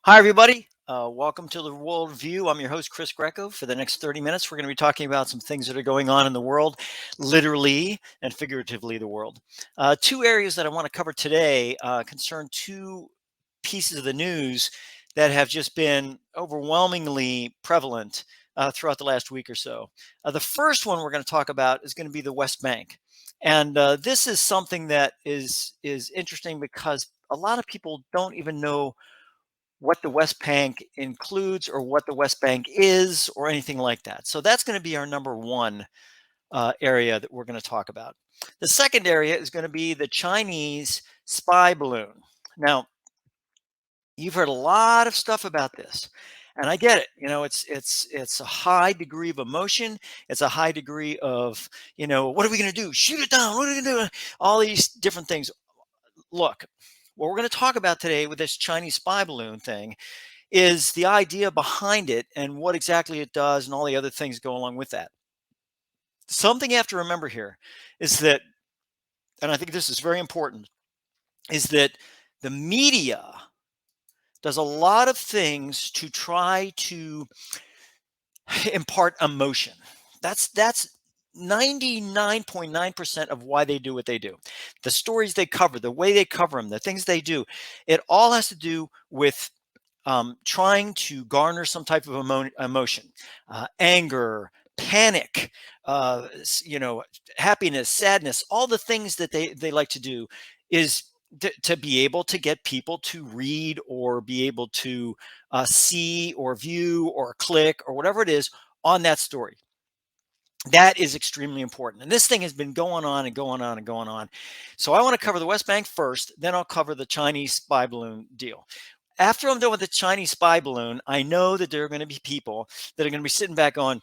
Hi, everybody. Welcome to the World View. I'm your host, Chris Greco. For the next 30 minutes, we're going to be talking about some things that are going on in the world, literally and figuratively, the world. Two areas that I want to cover today concern two pieces of the news that have just been overwhelmingly prevalent throughout the last week or so. The first one we're going to talk about is going to be the West Bank. And this is something that is interesting because a lot of people don't even know what the West Bank includes or what the West Bank is or anything like that. So that's going to be our number one area that we're going to talk about. The second area is going to be the Chinese spy balloon. Now, you've heard a lot of stuff about this. And I get it. It's a high degree of emotion. It's a high degree of, what are we going to do? Shoot it down. What are we going to do? All these different things. Look, what we're going to talk about today with this Chinese spy balloon thing is the idea behind it and what exactly it does and all the other things go along with that. Something you have to remember here is that, and I think this is very important, is that the media does a lot of things to try to impart emotion. That's 99.9% of why they do what they do. The stories they cover, the way they cover them, the things they do, it all has to do with trying to garner some type of emotion, anger, panic, happiness, sadness, all the things that they like to do is to be able to get people to read or be able to see or view or click or whatever it is on that story. That is extremely important. And this thing has been going on and going on and going on. So I want to cover the West Bank first, then I'll cover the Chinese spy balloon deal. After I'm done with the Chinese spy balloon, I know that there are going to be people that are going to be sitting back on,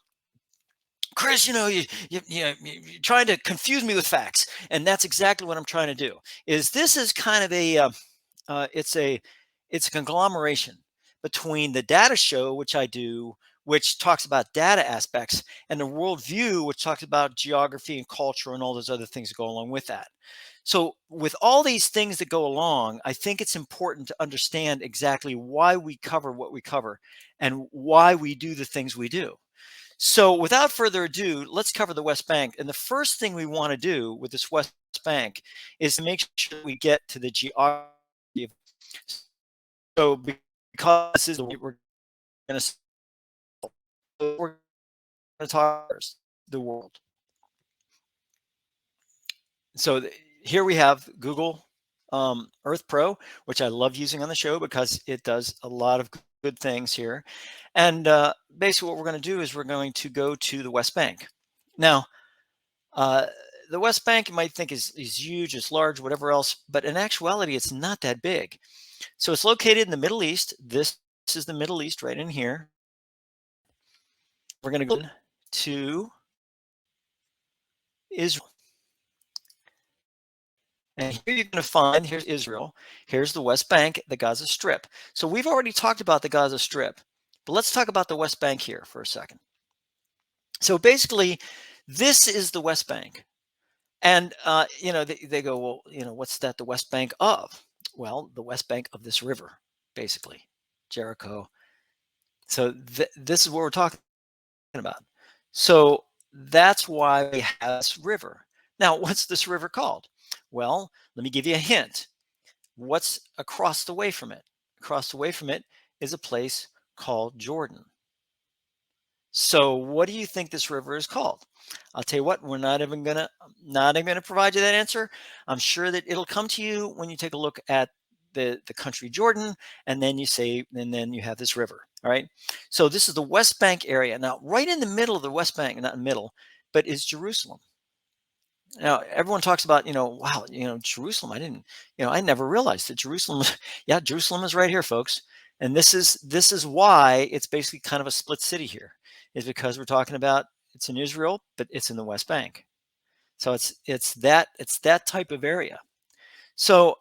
Chris, you're trying to confuse me with facts, and that's exactly what I'm trying to do. This is kind of it's a conglomeration between the data show, which I do, which talks about data aspects, and the worldview, which talks about geography and culture and all those other things that go along with that. So, with all these things that go along, I think it's important to understand exactly why we cover what we cover and why we do the things we do. So, without further ado, let's cover the West Bank. And the first thing we want to do with this West Bank is to make sure we get to the geography. So, because this is the we're going to talk the world. So here we have Google Earth Pro, which I love using on the show because it does a lot of good things here. And basically what we're going to do is we're going to go to the West Bank. Now, uh, the West Bank you might think is huge, it's large, whatever else, but in actuality, it's not that big. So it's located in the Middle East. This is the Middle East right in here. We're going to go to Israel. And here you're going to find, here's Israel, here's the West Bank, the Gaza Strip. So we've already talked about the Gaza Strip, but let's talk about the West Bank here for a second. So basically, this is the West Bank. And, they go, well, what's that the West Bank of? Well, the West Bank of this river, basically, Jericho. So this is what we're talking about. So that's why we have this river. Now, what's this river called? Well, let me give you a hint. What's across the way from it? Across the way from it is a place called Jordan. So what do you think this river is called? I'll tell you what, we're not even gonna provide you that answer. I'm sure that it'll come to you when you take a look at the country Jordan, and then you have this river. All right. So this is the West Bank area. Now, right in the middle of the West Bank, not middle, but is Jerusalem. Now, everyone talks about, wow, Jerusalem. I never realized that Jerusalem, yeah, Jerusalem is right here, folks. And this is why it's basically kind of a split city here, is because we're talking about it's in Israel, but it's in the West Bank. So it's that type of area. So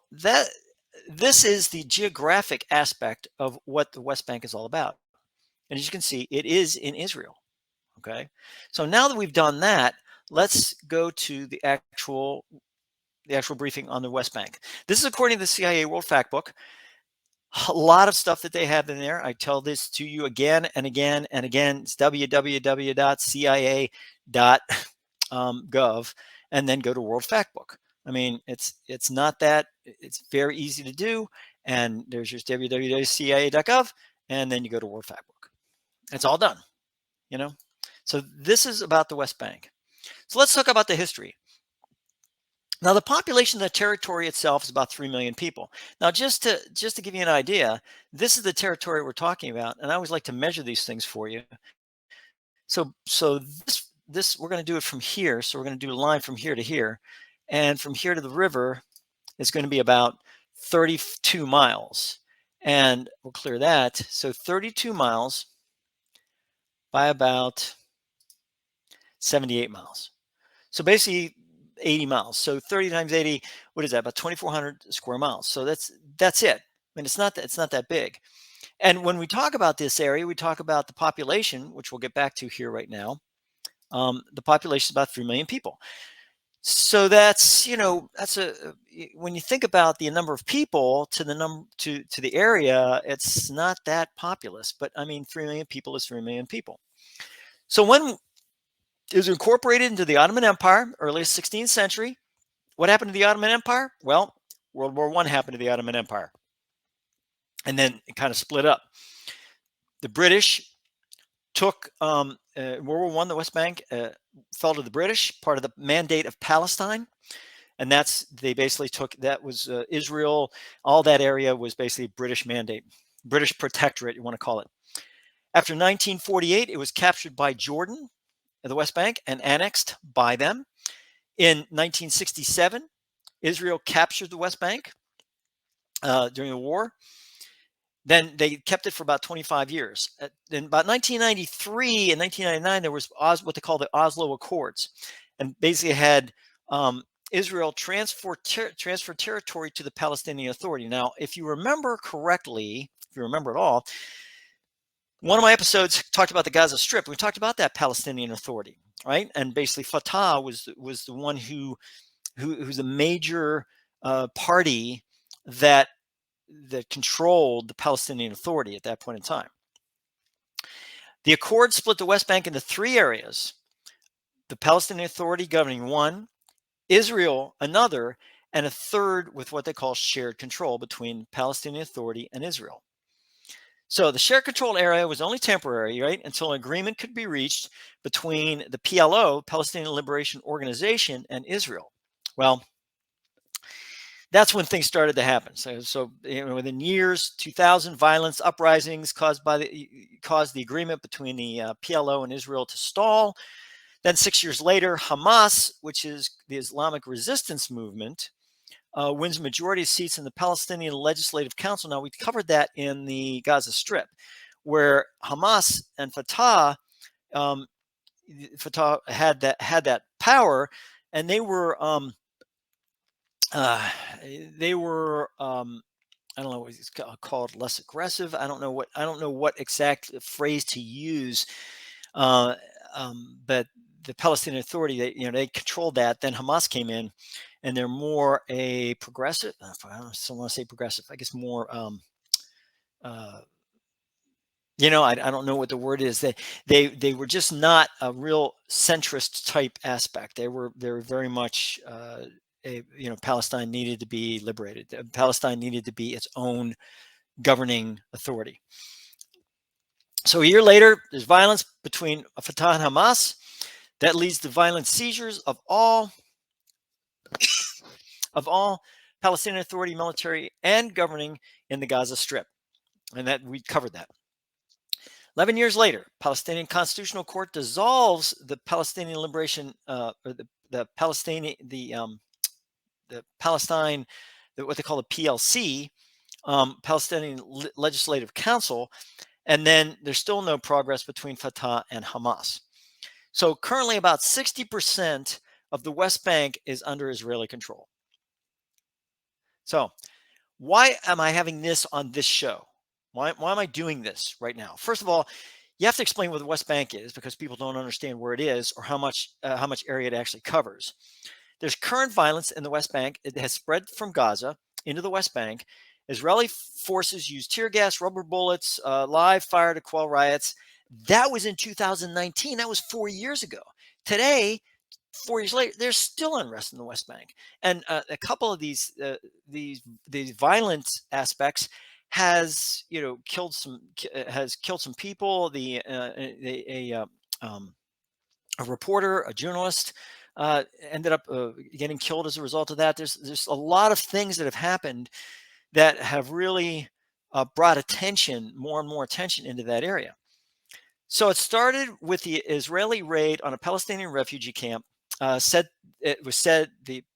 this is the geographic aspect of what the West Bank is all about. And as you can see, it is in Israel. Okay. So now that we've done that, let's go to the actual briefing on the West Bank. This is according to the CIA World Factbook. A lot of stuff that they have in there. I tell this to you again and again and again. It's www.cia.gov, and then go to World Factbook. I mean, it's not that it's very easy to do. And there's just www.cia.gov, and then you go to World Factbook. It's all done, you know. So this is about the West Bank. So let's talk about the history. Now, the population of the territory itself is about 3 million people. Now, just to give you an idea, this is the territory we're talking about, and I always like to measure these things for you. So this we're going to do it from here. So we're going to do a line from here to here, and from here to the river is going to be about 32 miles, and we'll clear that. So 32 miles by about 78 miles. So basically 80 miles. So 30 times 80, what is that? About 2,400 square miles. So that's it. I mean, it's not that big. And when we talk about this area, we talk about the population, which we'll get back to here right now. The population is about 3 million people. So that's, when you think about the number of people to the area, it's not that populous. But I mean, 3 million people is 3 million people. So when it was incorporated into the Ottoman Empire, early 16th century. What happened to the Ottoman Empire? Well, World War I happened to the Ottoman Empire. And then it kind of split up. The British took World War I, the West Bank fell to the British, part of the Mandate of Palestine. And they basically took, that was Israel, all that area was basically British mandate, British protectorate, you want to call it. After 1948, it was captured by Jordan, the West Bank, and annexed by them. In 1967, Israel captured the West Bank during the war. Then they kept it for about 25 years. In about 1993 and 1999, there was what they call the Oslo Accords, and basically had Israel transfer territory to the Palestinian Authority. Now, if you remember correctly, if you remember at all, one of my episodes talked about the Gaza Strip. We talked about that Palestinian Authority, right? And basically, Fatah was the one who's a major party that controlled the Palestinian Authority at that point in time. The Accord split the West Bank into 3 areas: the Palestinian Authority governing one, Israel another, and a third with what they call shared control between Palestinian Authority and Israel. So the shared control area was only temporary, right, until an agreement could be reached between the PLO, Palestinian Liberation Organization, and Israel. Well, that's when things started to happen. So within years, 2000, violence, uprisings caused the agreement between the PLO and Israel to stall. Then 6 years later, Hamas, which is the Islamic resistance movement, wins majority of seats in the Palestinian Legislative Council. Now, we covered that in the Gaza Strip, where Hamas and Fatah had that power, and they were I don't know what it's called, less aggressive. I don't know what exact phrase to use, but the Palestinian Authority, they controlled that. Then Hamas came in, and they're more a progressive. I don't still want to say progressive. I guess more. I don't know what the word is. They were just not a real centrist type aspect. They were very much. Palestine needed to be liberated. Palestine needed to be its own governing authority. So a year later, there's violence between Fatah and Hamas. That leads to violent seizures of all Palestinian Authority military and governing in the Gaza Strip. And that we covered that. 11 years later, Palestinian Constitutional Court dissolves the Palestinian Liberation, or the Palestine, what they call the PLC, Palestinian Legislative Council, and then there's still no progress between Fatah and Hamas. So currently about 60% of the West Bank is under Israeli control. So why am I having this on this show? Why am I doing this right now? First of all, you have to explain what the West Bank is, because people don't understand where it is or how much area it actually covers. There's current violence in the West Bank. It has spread from Gaza into the West Bank. Israeli forces used tear gas, rubber bullets, live fire to quell riots. That was in 2019. That was 4 years ago. Today, 4 years later, there's still unrest in the West Bank, and a couple of these violent aspects has killed some people. A reporter, a journalist, ended up getting killed as a result of that. There's a lot of things that have happened that have really brought more and more attention into that area. So it started with the Israeli raid on a Palestinian refugee camp. The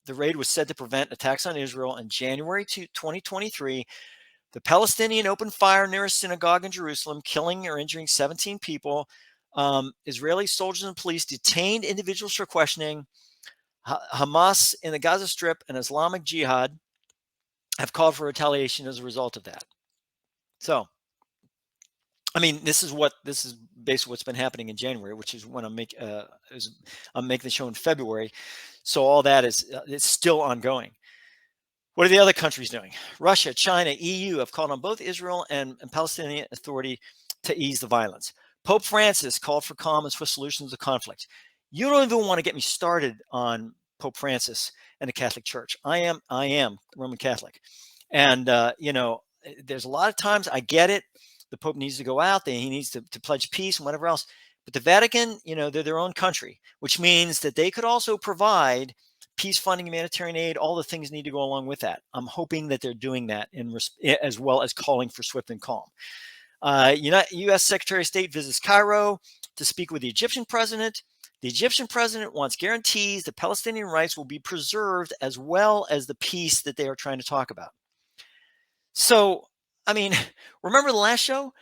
raid was said to prevent attacks on Israel. In January 2023, the Palestinian opened fire near a synagogue in Jerusalem, killing or injuring 17 people. Israeli soldiers and police detained individuals for questioning. Hamas in the Gaza Strip and Islamic Jihad have called for retaliation as a result of that. So, I mean, this is basically what's been happening in January, which is when I'm making the show in February. So all that is it's still ongoing. What are the other countries doing? Russia, China, EU have called on both Israel and Palestinian Authority to ease the violence. Pope Francis called for calm and swift solutions to conflict. You don't even want to get me started on Pope Francis and the Catholic Church. I am Roman Catholic, and there's a lot of times I get it. The Pope needs to go out. He needs to pledge peace and whatever else. But the Vatican, they're their own country, which means that they could also provide peace funding, humanitarian aid, all the things need to go along with that. I'm hoping that they're doing that as well as calling for swift and calm. U.S. Secretary of State visits Cairo to speak with the Egyptian president. The Egyptian president wants guarantees that Palestinian rights will be preserved as well as the peace that they are trying to talk about. So, I mean, remember the last show?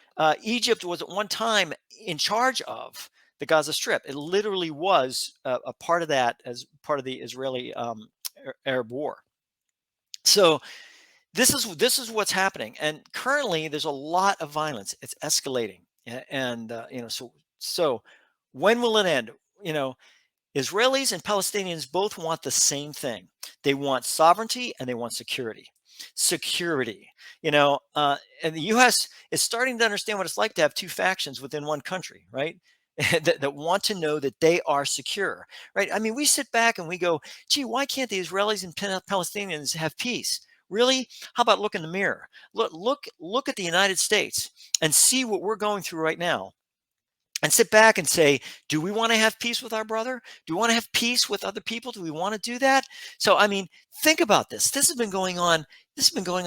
Egypt was at one time in charge of the Gaza Strip. It literally was a part of that as part of the Israeli Arab War. So this is what's happening, and currently there's a lot of violence. It's escalating, and so when will it end? Israelis and Palestinians both want the same thing. They want sovereignty and they want security. And the U.S. is starting to understand what it's like to have two factions within one country, right? that want to know that they are secure, right? I mean, we sit back and we go, gee, why can't the Israelis and Palestinians have peace? Really? How about look in the mirror? Look at the United States and see what we're going through right now. And sit back and say, do we want to have peace with our brother? Do we want to have peace with other people? Do we want to do that? So, I mean, think about this. This has been going on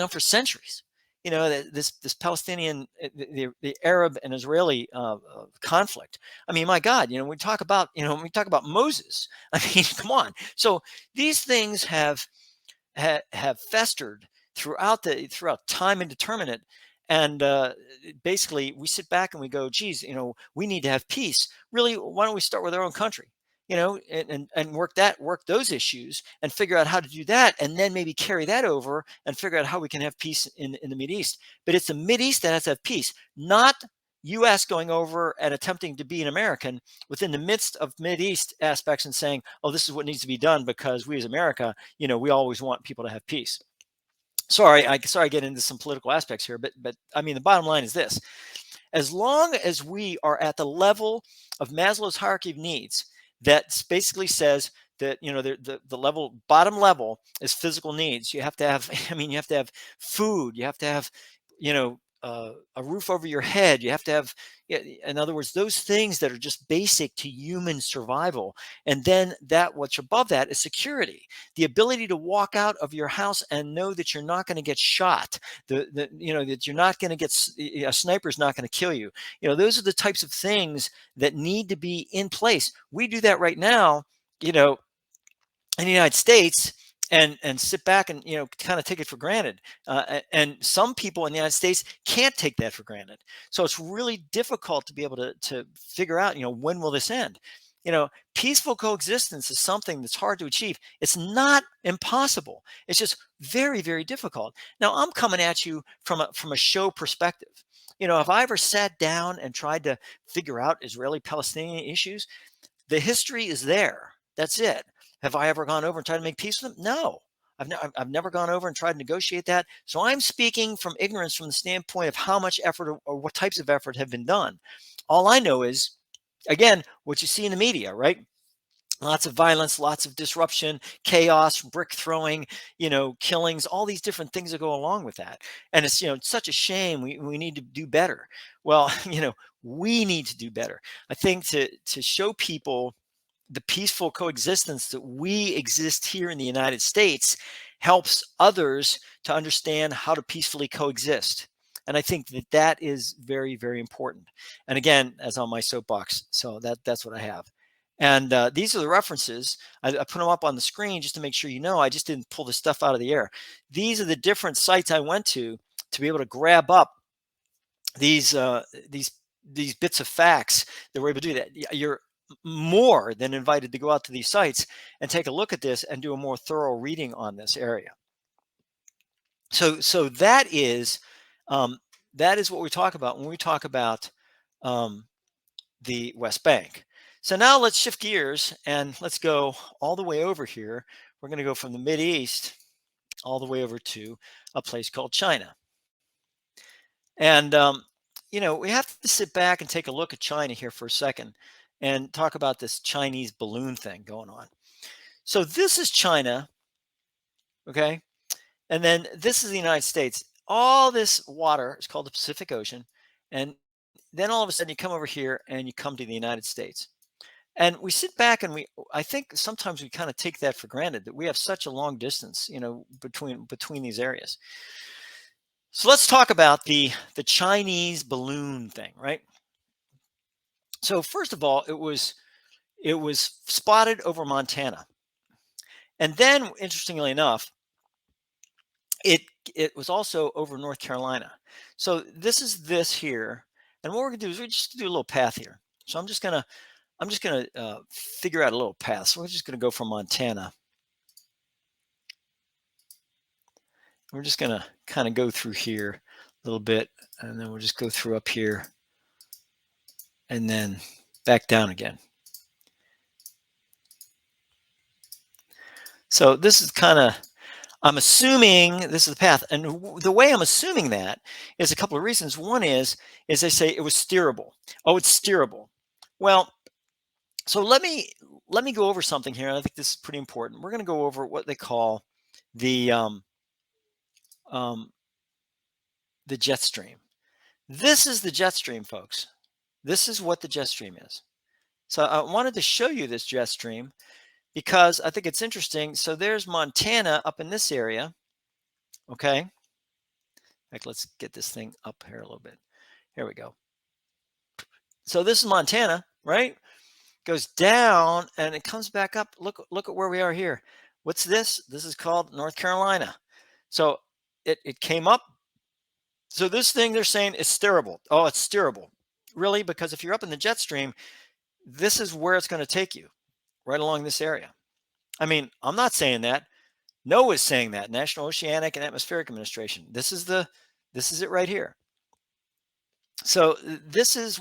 for centuries. This Palestinian, the Arab and Israeli conflict. I mean, my God, we talk about Moses. I mean, come on. So these things have festered throughout time indeterminate. And basically, we sit back and we go, geez, we need to have peace. Really, why don't we start with our own country, and work those issues and figure out how to do that, and then maybe carry that over and figure out how we can have peace in the Mideast. But it's the Mideast that has to have peace, not U.S. going over and attempting to be an American within the midst of Mideast aspects and saying, oh, this is what needs to be done because we as America, we always want people to have peace. Sorry, I get into some political aspects here, but I mean, the bottom line is this. As long as we are at the level of Maslow's hierarchy of needs, that basically says that, the bottom level is physical needs. You have to have, you have to have food, you have to have, a roof over your head. You have to have, in other words, those things that are just basic to human survival. And then what's above that is security, the ability to walk out of your house and know that you're not going to get shot, that you're not going to get, a sniper's not going to kill you. Those are the types of things that need to be in place. We do that right now, in the United States. And sit back and kind of take it for granted, and some people in the United States can't take that for granted. So it's really difficult to be able to figure out when will this end. Peaceful coexistence is something that's hard to achieve. It's not impossible. It's just very, very difficult. Now I'm coming at you from a show perspective. If I ever sat down and tried to figure out Israeli-Palestinian issues, the history is there. That's it. Have I ever gone over and tried to make peace with them? No, I've never gone over and tried to negotiate that. So I'm speaking from ignorance from the standpoint of how much effort or what types of effort have been done. All I know is, again, what you see in the media, right? Lots of violence, lots of disruption, chaos, brick throwing, killings, all these different things that go along with that. And it's, it's such a shame. We need to do better. Well, we need to do better. I think to show people the peaceful coexistence that we exist here in the United States helps others to understand how to peacefully coexist. And I think that is very, very important. And again, as on my soapbox, so that's what I have. And these are the references. I put them up on the screen just to make sure you know. I just didn't pull this stuff out of the air. These are the different sites I went to be able to grab up these bits of facts that we're able to do that. You're more than invited to go out to these sites and take a look at this and do a more thorough reading on this area. So that is what we talk about when we talk about the West Bank. So now let's shift gears and let's go all the way over here. We're going to go from the Mideast all the way over to a place called China. And we have to sit back and take a look at China here for a second and talk about this Chinese balloon thing going on. So this is China, okay? And then this is the United States. All this water is called the Pacific Ocean. And then all of a sudden you come over here and you come to the United States. And we sit back and I think sometimes we kind of take that for granted that we have such a long distance, between these areas. So let's talk about the Chinese balloon thing, right? So first of all, it was spotted over Montana. And then, interestingly enough, it was also over North Carolina. So this is this here. And what we're going to do is we're just going to do a little path here. So I'm just going to figure out a little path. So we're just going to go from Montana. We're just going to kind of go through here a little bit, and then we'll just go through up here and then back down again. So this is kind of, I'm assuming this is the path. And the way I'm assuming that is a couple of reasons. One is they say it was steerable. Oh, it's steerable. Well, so let me go over something here. I think this is pretty important. We're going to go over what they call the jet stream. This is the jet stream, folks. This is what the jet stream is. So I wanted to show you this jet stream because I think it's interesting. So there's Montana up in this area. Okay. Like, let's get this thing up here a little bit. Here we go. So this is Montana, right? Goes down and it comes back up. Look at where we are here. What's this? This is called North Carolina. So it came up. So this thing they're saying is steerable. Oh, it's steerable. Really? Because if you're up in the jet stream, this is where it's going to take you, right along this area. I mean, I'm not saying that. NOAA is saying that. National Oceanic and Atmospheric Administration. This is it right here. So this is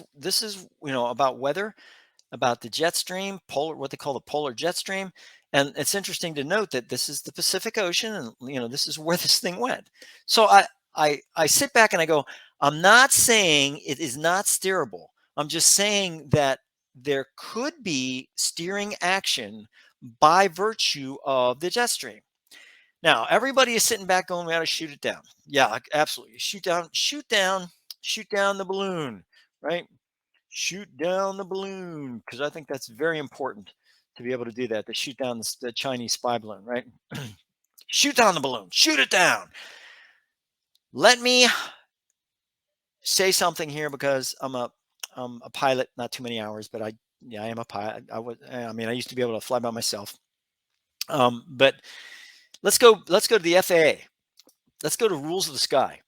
about weather, about the jet stream, what they call the polar jet stream. And it's interesting to note that this is the Pacific Ocean, and this is where this thing went. So I sit back and I go, I'm not saying it is not steerable. I'm just saying that there could be steering action by virtue of the jet stream. Now, everybody is sitting back going, we got to shoot it down. Yeah, absolutely. Shoot down the balloon, right? Shoot down the balloon, because I think that's very important to be able to do that, to shoot down the Chinese spy balloon, right? Shoot down the balloon, shoot it down. Let me say something here because I'm a pilot, not too many hours, but I am a pilot. I used to be able to fly by myself. But let's go to the FAA. Let's go to rules of the sky.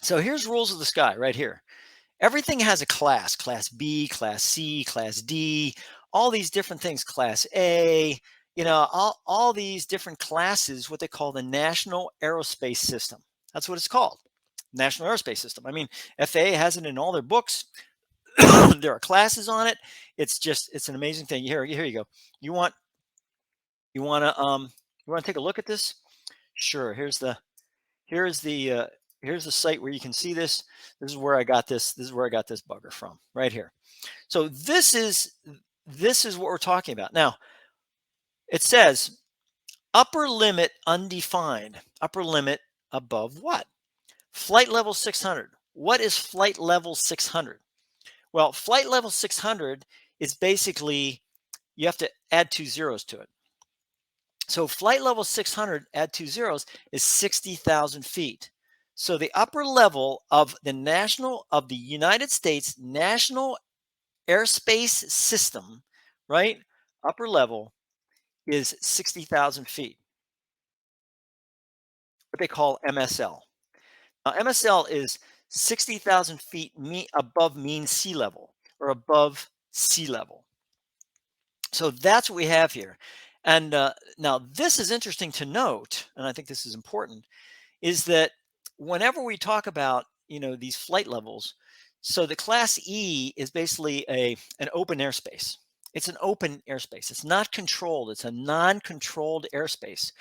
So here's rules of the sky right here. Everything has a class B, class C, class D, all these different things, class A, all these different classes, what they call the National Aerospace System. That's what it's called, National Aerospace System. I mean, FAA has it in all their books. There are classes on it. It's an amazing thing. Here you go. You want to You want to take a look at this? Sure. Here's the here's the site where you can see this. This is where I got this. This is where I got this bugger from, right here. So this is what we're talking about. Now it says upper limit undefined. Upper limit above what? Flight level 600. What is flight level 600? Well, flight level 600 is basically you have to add 2 zeros to it. So flight level 600, add 2 zeros, is 60,000 feet. So the upper level of the United States National Airspace System, right? Upper level is 60,000 feet, what they call MSL. Now, MSL is 60,000 feet above mean sea level or above sea level. So that's what we have here. And now this is interesting to note, and I think this is important, is that whenever we talk about, these flight levels, so the Class E is basically an open airspace. It's an open airspace. It's not controlled. It's a non-controlled airspace.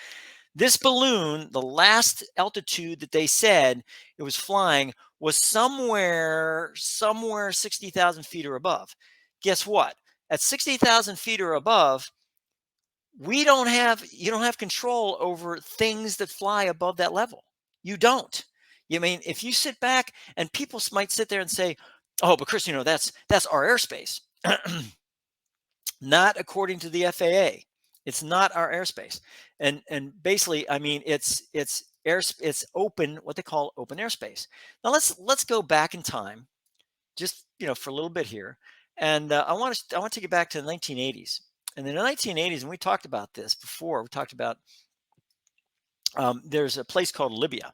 This balloon, the last altitude that they said it was flying was somewhere 60,000 feet or above. Guess what? At 60,000 feet or above, you don't have control over things that fly above that level. You don't. You mean if you sit back and people might sit there and say, "Oh, but Chris, that's our airspace." Not according to the FAA. It's not our airspace. And basically, I mean, it's open, what they call open airspace. Now let's go back in time, just for a little bit here, and I want to take you back to the 1980s. And in the 1980s, and we talked about this before. We talked about there's a place called Libya,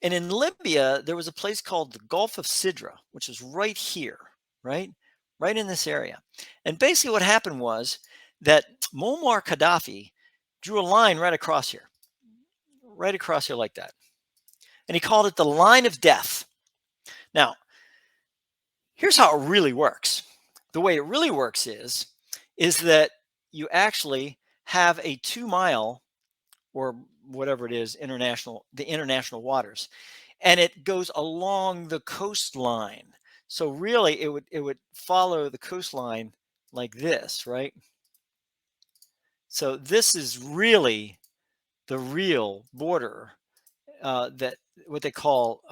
and in Libya there was a place called the Gulf of Sidra, which is right here, right in this area. And basically, what happened was that Muammar Gaddafi drew a line right across here like that, and he called it the line of death. Now, here's how it really works. The way it really works is that you actually have a 2-mile or whatever it is, the international waters, and it goes along the coastline. So really, it would follow the coastline like this, right? So this is really the real border, that what they call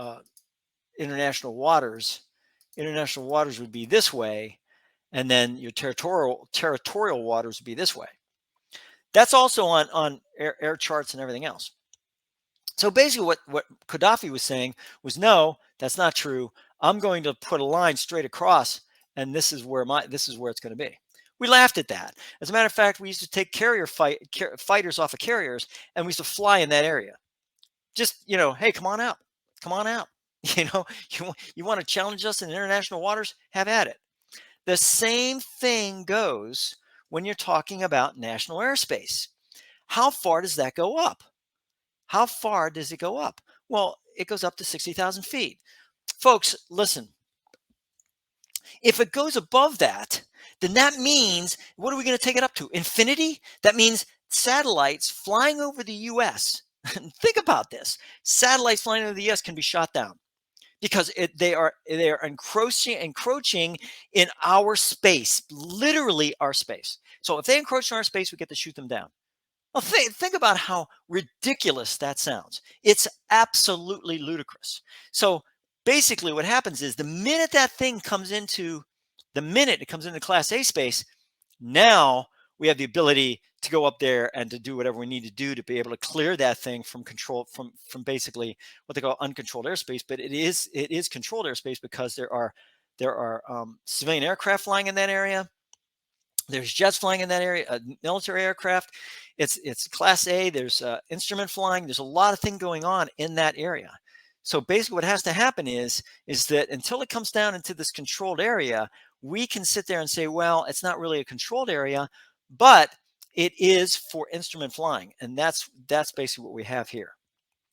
international waters. International waters would be this way, and then your territorial waters would be this way. That's also on air charts and everything else. So basically what Gaddafi was saying was, no, that's not true. I'm going to put a line straight across, and this is where it's going to be. We laughed at that. As a matter of fact, we used to take fighters off of carriers, and we used to fly in that area. Just, hey, come on out. Come on out. You want to challenge us in international waters? Have at it. The same thing goes when you're talking about national airspace. How far does that go up? How far does it go up? Well, it goes up to 60,000 feet. Folks, listen. If it goes above that, then that means, what are we going to take it up to? Infinity? That means satellites flying over the U.S. Think about this. Satellites flying over the U.S. can be shot down because they are encroaching in our space, literally our space. So if they encroach in our space, we get to shoot them down. Well, think about how ridiculous that sounds. It's absolutely ludicrous. So basically what happens is the minute it comes into Class A space, now we have the ability to go up there and to do whatever we need to do to be able to clear that thing from control, from basically what they call uncontrolled airspace. But it is controlled airspace because there are civilian aircraft flying in that area. There's jets flying in that area, military aircraft. It's Class A. There's instrument flying. There's a lot of things going on in that area. So basically what has to happen is that until it comes down into this controlled area, we can sit there and say, well, it's not really a controlled area, but it is for instrument flying. And that's basically what we have here.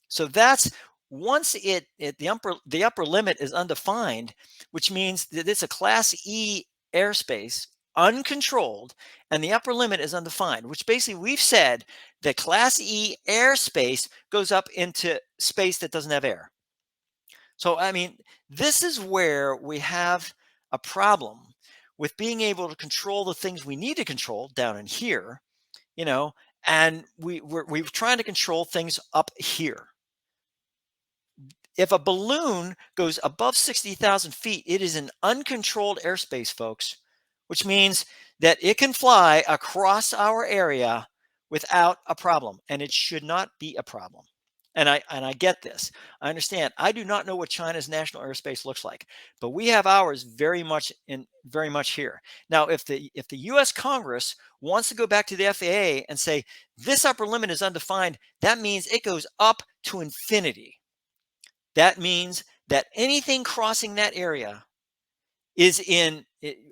So that's once the upper limit is undefined, which means that it's a Class E airspace, uncontrolled, and the upper limit is undefined, which basically we've said that Class E airspace goes up into space that doesn't have air. So, I mean, this is where we have a problem with being able to control the things we need to control down in here, you know, and we're trying to control things up here. If a balloon goes above 60,000 feet, it is an uncontrolled airspace, folks, which means that it can fly across our area without a problem, and it should not be a problem. And I get this. I understand. I do not know what China's national airspace looks like, but we have ours very much here. Now, if the U.S. Congress wants to go back to the FAA and say this upper limit is undefined, that means it goes up to infinity. That means that anything crossing that area is in.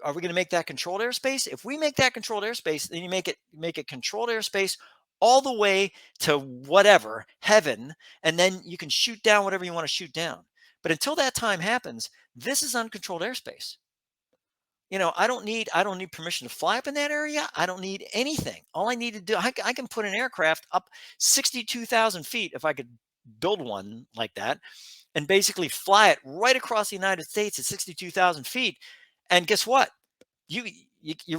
Are we going to make that controlled airspace? If we make that controlled airspace, then you make it controlled airspace all the way to whatever heaven, and then you can shoot down whatever you want to shoot down. But until that time happens, this is uncontrolled airspace. I don't need permission to fly up in that area. I don't need anything. All I need to do, I can put an aircraft up 62,000 feet if I could build one like that, and basically fly it right across the United States at 62,000 feet. And guess what? You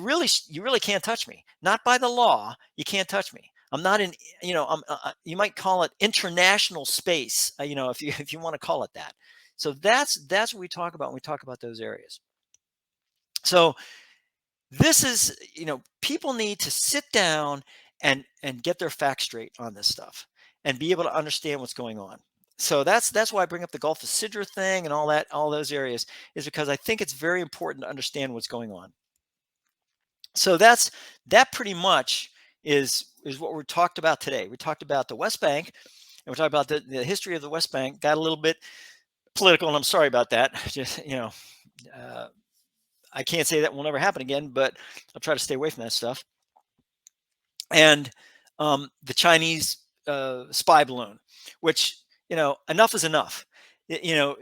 really can't touch me. Not by the law. You can't touch me. I'm not in. You might call it international space. If you want to call it that. So that's what we talk about when we talk about those areas. So this is, people need to sit down and get their facts straight on this stuff and be able to understand what's going on. So that's why I bring up the Gulf of Sidra thing and all those areas, is because I think it's very important to understand what's going on. So that pretty much is what we talked about today. We talked about the West Bank, and we talked about the history of the West Bank. Got a little bit political, and I'm sorry about that. Just I can't say that will never happen again, but I'll try to stay away from that stuff. And the Chinese spy balloon, which, enough is enough. I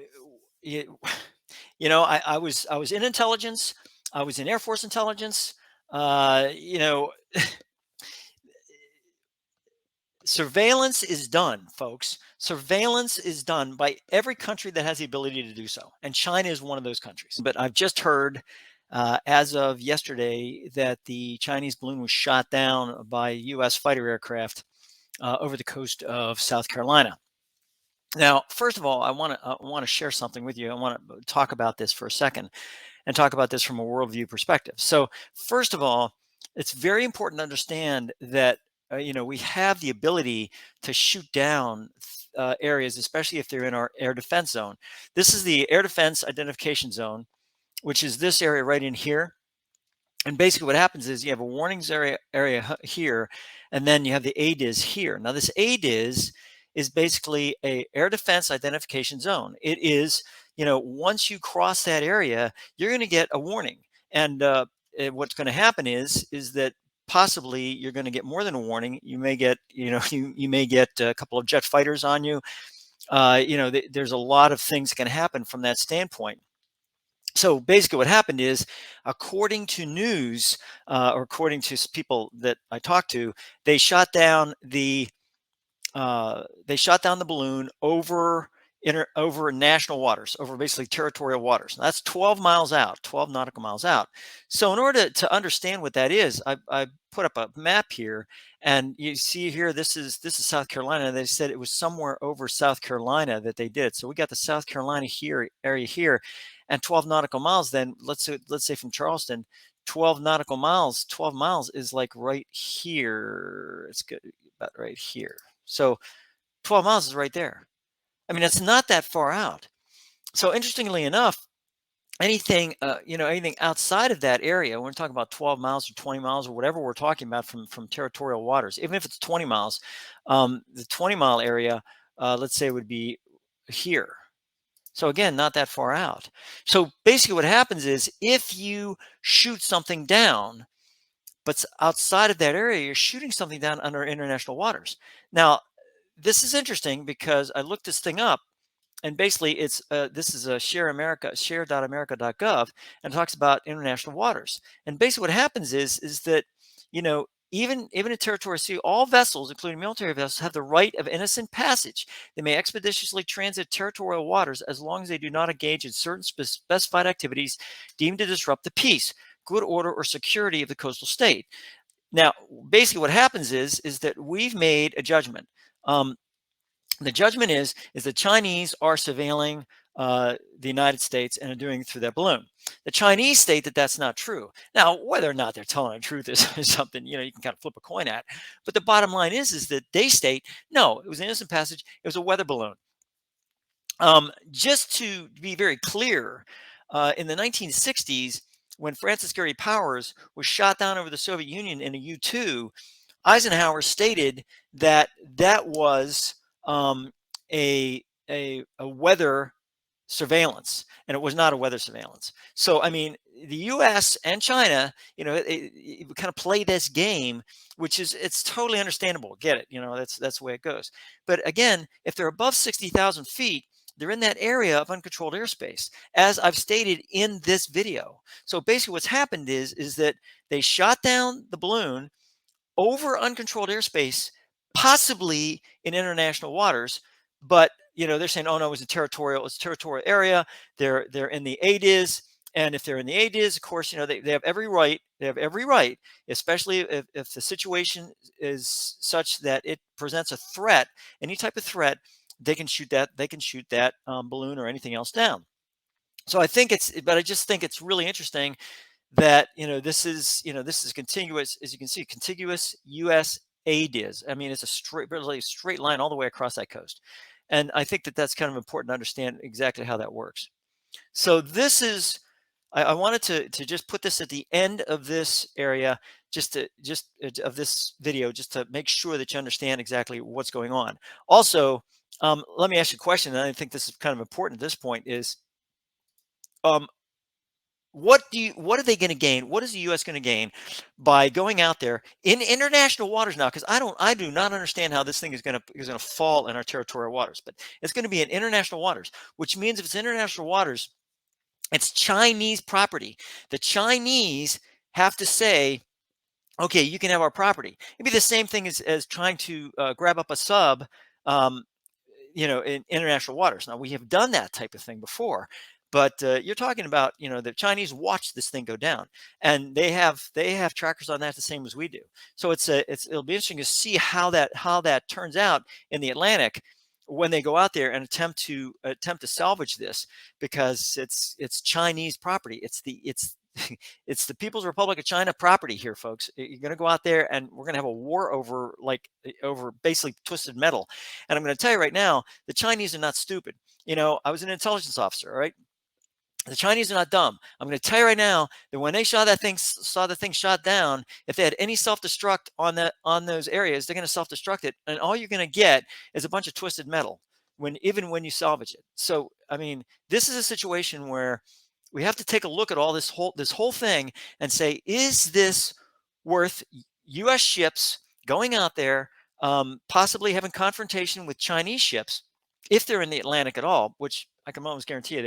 was in intelligence. I was in Air Force intelligence. Surveillance is done, folks. Surveillance is done by every country that has the ability to do so. And China is one of those countries. But I've just heard, as of yesterday, that the Chinese balloon was shot down by U.S. fighter aircraft over the coast of South Carolina. Now, first of all, I want to share something with you. I want to talk about this for a second and talk about this from a worldview perspective. So, first of all, it's very important to understand that we have the ability to shoot down areas, especially if they're in our air defense zone. This is the air defense identification zone, which is this area right in here. And basically what happens is you have a warnings area here, and then you have the ADIZ here. Now this ADIZ is basically a air defense identification zone. It is, once you cross that area, you're going to get a warning. And what's going to happen is that possibly you're going to get more than a warning. You may get, you may get a couple of jet fighters on you. There's a lot of things that can happen from that standpoint. So basically what happened is, according to news, or according to people that I talked to, they shot down the balloon over national waters, over basically territorial waters. That's 12 miles out, 12 nautical miles out. So in order to understand what that is, I put up a map here, and you see here, this is South Carolina. They said it was somewhere over South Carolina that they did. So we got the South Carolina area here, and 12 nautical miles. Then let's say from Charleston, 12 nautical miles. 12 miles is like right here. It's good, about right here. So 12 miles is right there. I mean, it's not that far out. So interestingly enough, anything outside of that area, when we're talking about 12 miles or 20 miles or whatever we're talking about from territorial waters, even if it's 20 miles, the 20-mile area, let's say, would be here. So again, not that far out. So basically what happens is, if you shoot something down, but outside of that area, you're shooting something down under international waters. Now, this is interesting because I looked this thing up. and basically it's this is a share.america.gov, and it talks about international waters. And basically what happens is that, you know, even in territorial sea, all vessels, including military vessels, have the right of innocent passage. They may expeditiously transit territorial waters as long as they do not engage in certain specified activities deemed to disrupt the peace, good order, or security of the coastal state. Now, basically, what happens is that we've made a judgment. The judgment is the Chinese are surveilling the United States and are doing it through that balloon. The Chinese state that that's not true. Now, whether or not they're telling the truth is something, you know, you can kind of flip a coin at. But the bottom line is that they state no, it was an innocent passage. It was a weather balloon. Just to be very clear, in the 1960s, when Francis Gary Powers was shot down over the Soviet Union in a U-2, Eisenhower stated that that was a, a weather surveillance, and it was not a weather surveillance. So, I mean, the U.S. and China, you know, it kind of play this game, which is it's totally understandable. Get it? You know, that's the way it goes. But again, if they're above 60,000 feet, they're in that area of uncontrolled airspace, as I've stated in this video. So basically, what's happened is that they shot down the balloon over uncontrolled airspace, possibly in international waters. But you know, they're saying, "Oh no, it's a territorial area. They're in the ADIZ, and if they're in the ADIZ, of course, you know, they have every right. They have every right, especially if the situation is such that it presents a threat, any type of threat, they can shoot that. They can shoot that balloon or anything else down." So I think but I just think it's really interesting that this is contiguous, as you can see, contiguous U.S. ADIZ. I mean, it's a really straight line all the way across that coast, and I think that that's kind of important to understand exactly how that works. So this is I wanted to just put this at the end of this area, of this video, just to make sure that you understand exactly what's going on. Also, let me ask you a question, and I think this is kind of important at this point. Is um, what are they going to gain? What is the U.S. going to gain by going out there in international waters now? Because I do not understand how this thing is going to fall in our territorial waters, but it's going to be in international waters, which means if it's international waters, it's Chinese property. The Chinese have to say, okay, you can have our property. It'd be the same thing as trying to grab up a sub, um, in international waters. Now we have done that type of thing before, but you're talking about, the Chinese watch this thing go down, and they have trackers on that the same as we do. So it'll be interesting to see how that turns out in the Atlantic when they go out there and attempt to salvage this, because it's Chinese property. It's the People's Republic of China property here, folks. You're going to go out there, and we're going to have a war over basically twisted metal. And I'm going to tell you right now, the Chinese are not stupid. I was an intelligence officer, all right? The Chinese are not dumb. I'm going to tell you right now that when they saw the thing shot down, if they had any self-destruct on those areas, they're going to self-destruct it, and all you're going to get is a bunch of twisted metal even when you salvage it. So, I mean, this is a situation where we have to take a look at all this whole thing and say, is this worth U.S. ships going out there, possibly having confrontation with Chinese ships, if they're in the Atlantic at all, which I can almost guarantee you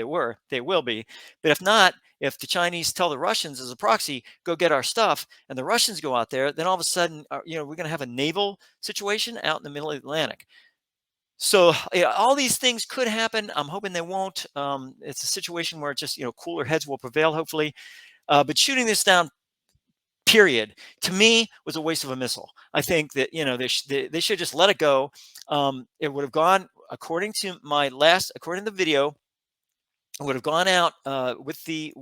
they will be. But if not, if the Chinese tell the Russians as a proxy, go get our stuff, and the Russians go out there, then all of a sudden, we're going to have a naval situation out in the middle of the Atlantic. So yeah, all these things could happen. I'm hoping they won't. It's a situation where just cooler heads will prevail, hopefully. But shooting this down, period, to me was a waste of a missile. I think that they should just let it go. It would have gone according to the video. It would have gone out with the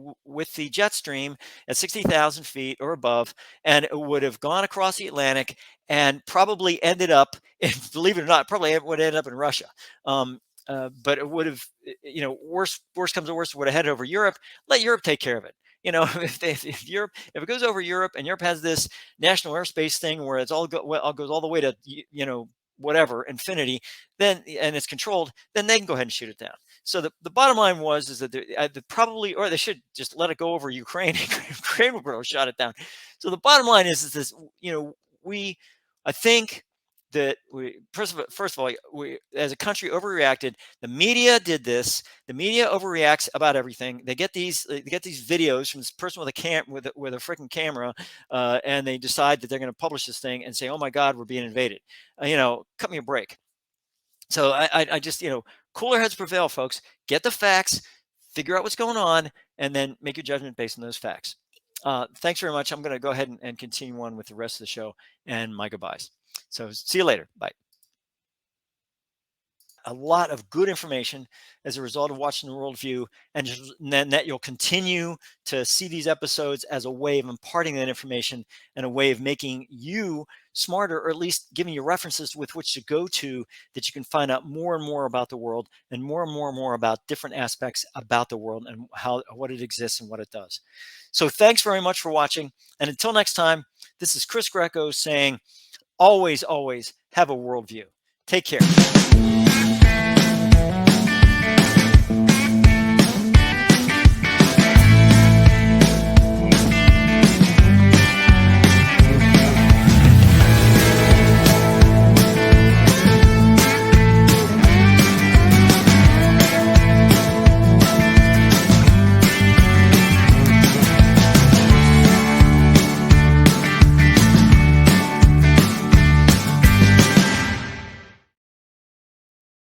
jet stream at 60,000 feet or above, and it would have gone across the Atlantic and probably ended up, believe it or not, probably would end up in Russia. But it would have, worst comes to worst, would have headed over Europe. Let Europe take care of it. If it goes over Europe, and Europe has this national airspace thing where it's goes all the way to whatever infinity, and it's controlled, then they can go ahead and shoot it down. So the bottom line is that they should just let it go over Ukraine. Ukraine will shot it down. So the bottom line is this, I think that we first of all, we as a country overreacted. The media did this. The media overreacts about everything. They get these videos from this person with a with a freaking camera, and they decide that they're going to publish this thing and say, "Oh my God, we're being invaded." Cut me a break. So I just, cooler heads prevail, folks. Get the facts, figure out what's going on, and then make your judgment based on those facts. Thanks very much. I'm going to go ahead and continue on with the rest of the show and my goodbyes. So see you later. Bye. A lot of good information as a result of watching the worldview, and then that you'll continue to see these episodes as a way of imparting that information and a way of making you smarter, or at least giving you references with which to go to, that you can find out more and more about the world, and more and more and more about different aspects about the world and what it exists and what it does. So thanks very much for watching, and until next time, this is Chris Greco saying, always have a worldview. Take care.